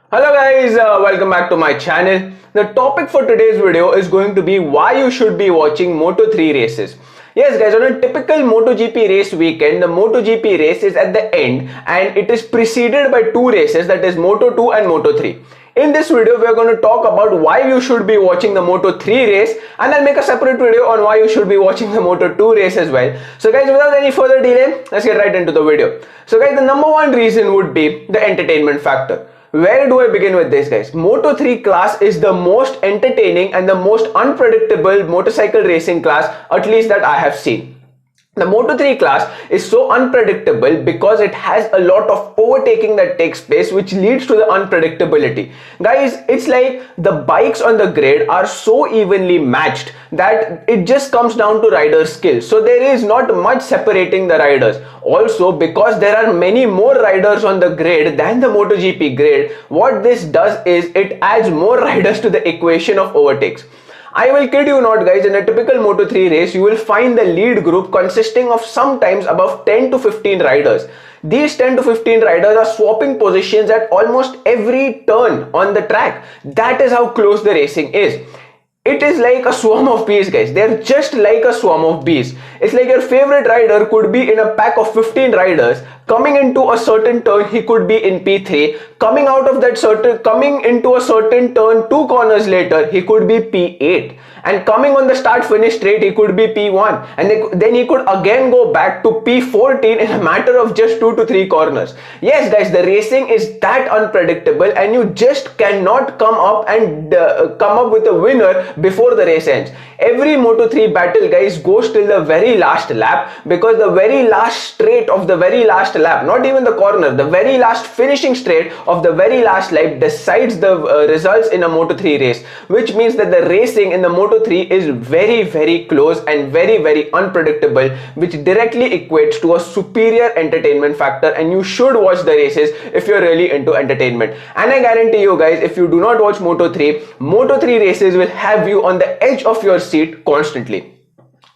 Hello guys, welcome back to my channel. The topic for today's video is going to be why you should be watching Moto3 races. Yes guys, on a typical MotoGP race weekend, the MotoGP race is at the end and it is preceded by two races, that is Moto2 and Moto3. In this video, we are going to talk about why you should be watching the Moto3 race, and I'll make a separate video on why you should be watching the Moto2 race as well. So guys, without any further delay, let's get right into the video. So guys, the number one reason would be the entertainment factor. Where do I begin with this, guys? Moto3 class is the most entertaining and the most unpredictable motorcycle racing class, at least that I have seen. The Moto3 class is so unpredictable because it has a lot of overtaking that takes place, which leads to the unpredictability. Guys, it's like the bikes on the grid are so evenly matched that it just comes down to rider skill. So there is not much separating the riders. Also, because there are many more riders on the grid than the MotoGP grid, what this does is it adds more riders to the equation of overtakes. I will kid you not guys, in a typical Moto3 race, you will find the lead group consisting of sometimes above 10 to 15 riders. These 10 to 15 riders are swapping positions at almost every turn on the track. That is how close the racing is. It is like a swarm of bees, guys. They're just like a swarm of bees. It's like your favorite rider could be in a pack of 15 riders. Coming into a certain turn, he could be in P3. Coming into a certain turn 2 corners later, he could be P8. And coming on the start-finish straight, he could be P1. And then he could again go back to P14 in a matter of just 2 to 3 corners. Yes, guys, the racing is that unpredictable, and you just cannot come up with a winner before the race ends. Every Moto3 battle, guys, goes till the very last lap, because the very last straight of the very last lap, not even the corner, the very last finishing straight of the very last lap decides the results in a Moto3 race, which means that the racing in the Moto3 is very, very close and very, very unpredictable, which directly equates to a superior entertainment factor, and you should watch the races if you're really into entertainment. And I guarantee you guys, if you do not watch Moto3 races will have you on the edge of your seat constantly.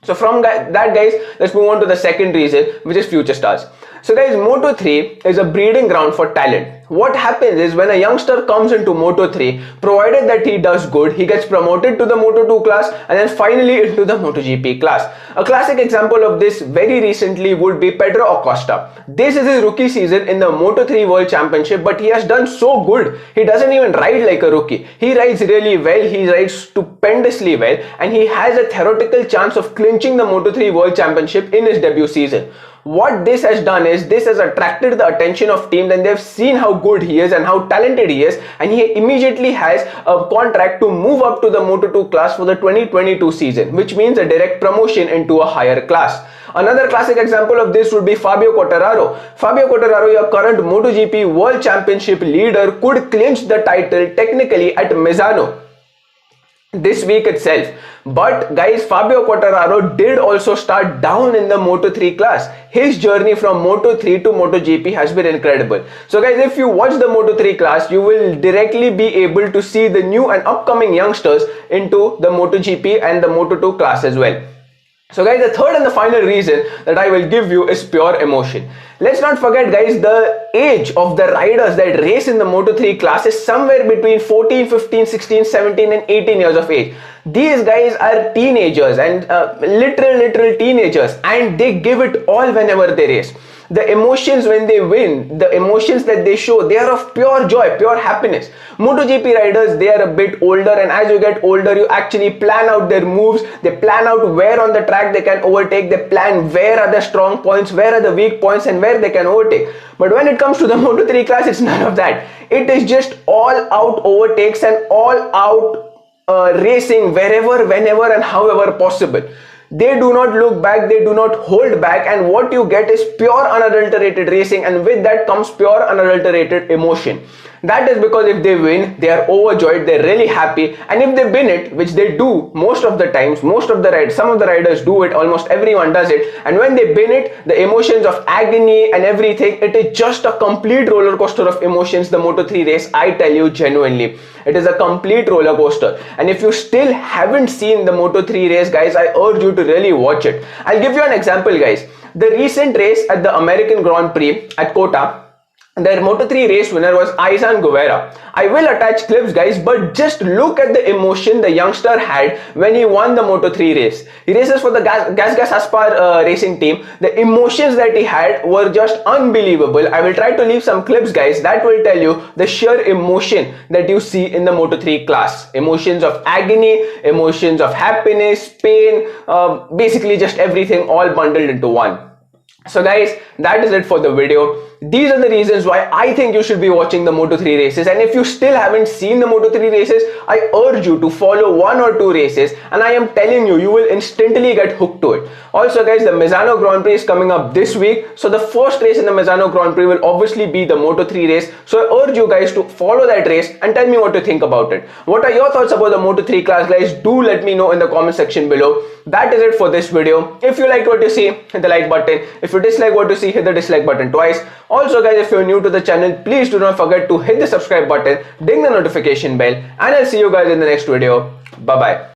So from that guys, let's move on to the second reason, which is future stars. So guys, Moto3 is a breeding ground for talent. What happens is when a youngster comes into Moto3, provided that he does good, he gets promoted to the Moto2 class and then finally into the MotoGP class. A classic example of this very recently would be Pedro Acosta. This is his rookie season in the Moto3 World Championship, but he has done so good. He doesn't even ride like a rookie. He rides really well, he rides stupendously well, and he has a theoretical chance of clinching the Moto3 World Championship in his debut season. What this has done is this has attracted the attention of teams, and they've seen how good he is and how talented he is, and he immediately has a contract to move up to the Moto2 class for the 2022 season, which means a direct promotion into a higher class. Another classic example of this would be Fabio Quartararo. Fabio Quartararo, your current MotoGP World Championship leader, could clinch the title technically at Misano this week itself. But guys, Fabio Quartararo did also start down in the Moto3 class. His journey from Moto3 to MotoGP has been incredible. So guys, if you watch the Moto3 class, you will directly be able to see the new and upcoming youngsters into the MotoGP and the Moto2 class as well. So guys, the third and the final reason that I will give you is pure emotion. Let's not forget guys, the age of the riders that race in the Moto3 class is somewhere between 14, 15, 16, 17 and 18 years of age. These guys are teenagers and literal teenagers, and they give it all whenever they race. The emotions when they win, the emotions that they show, they are of pure joy, pure happiness. MotoGP riders, they are a bit older, and as you get older, you actually plan out their moves. They plan out where on the track they can overtake. They plan where are the strong points, where are the weak points, and where they can overtake. But when it comes to the Moto3 class, it's none of that. It is just all out overtakes and all out racing wherever, whenever and however possible. They do not look back, they do not hold back, and what you get is pure unadulterated racing, and with that comes pure unadulterated emotion. That is because if they win, they are overjoyed, they're really happy, and if they win it, which they do most of the times, some of the riders do it, almost everyone does it, and when they win it, the emotions of agony and everything, it is just a complete roller coaster of emotions, the Moto3 race, I tell you genuinely. It is a complete roller coaster, and if you still haven't seen the Moto3 race, guys, I urge you to really watch it. I'll give you an example, guys. The recent race at the American Grand Prix at Kota, The Moto3 race winner was Aizan Guevara. I will attach clips, guys, but just look at the emotion the youngster had when he won the Moto3 race. He races for the Gas Aspar racing team. The emotions that he had were just unbelievable. I will try to leave some clips, guys, that will tell you the sheer emotion that you see in the Moto3 class. Emotions of agony, emotions of happiness, pain, basically just everything all bundled into one. So guys, that is it for the video. These are the reasons why I think you should be watching the Moto3 races, and if you still haven't seen the Moto3 races, I urge you to follow 1 or 2 races, and I am telling you, you will instantly get hooked to it. Also guys, the Misano Grand Prix is coming up this week, so the first race in the Misano Grand Prix will obviously be the Moto3 race, so I urge you guys to follow that race and tell me what you think about it. What are your thoughts about the Moto3 class, guys? Do let me know in the comment section below. That is it for this video. If you liked what you see, hit the like button. If you dislike what you see, hit the dislike button twice. Also guys, if you're new to the channel, please do not forget to hit the subscribe button, ding the notification bell, and I'll see you guys in the next video. Bye bye.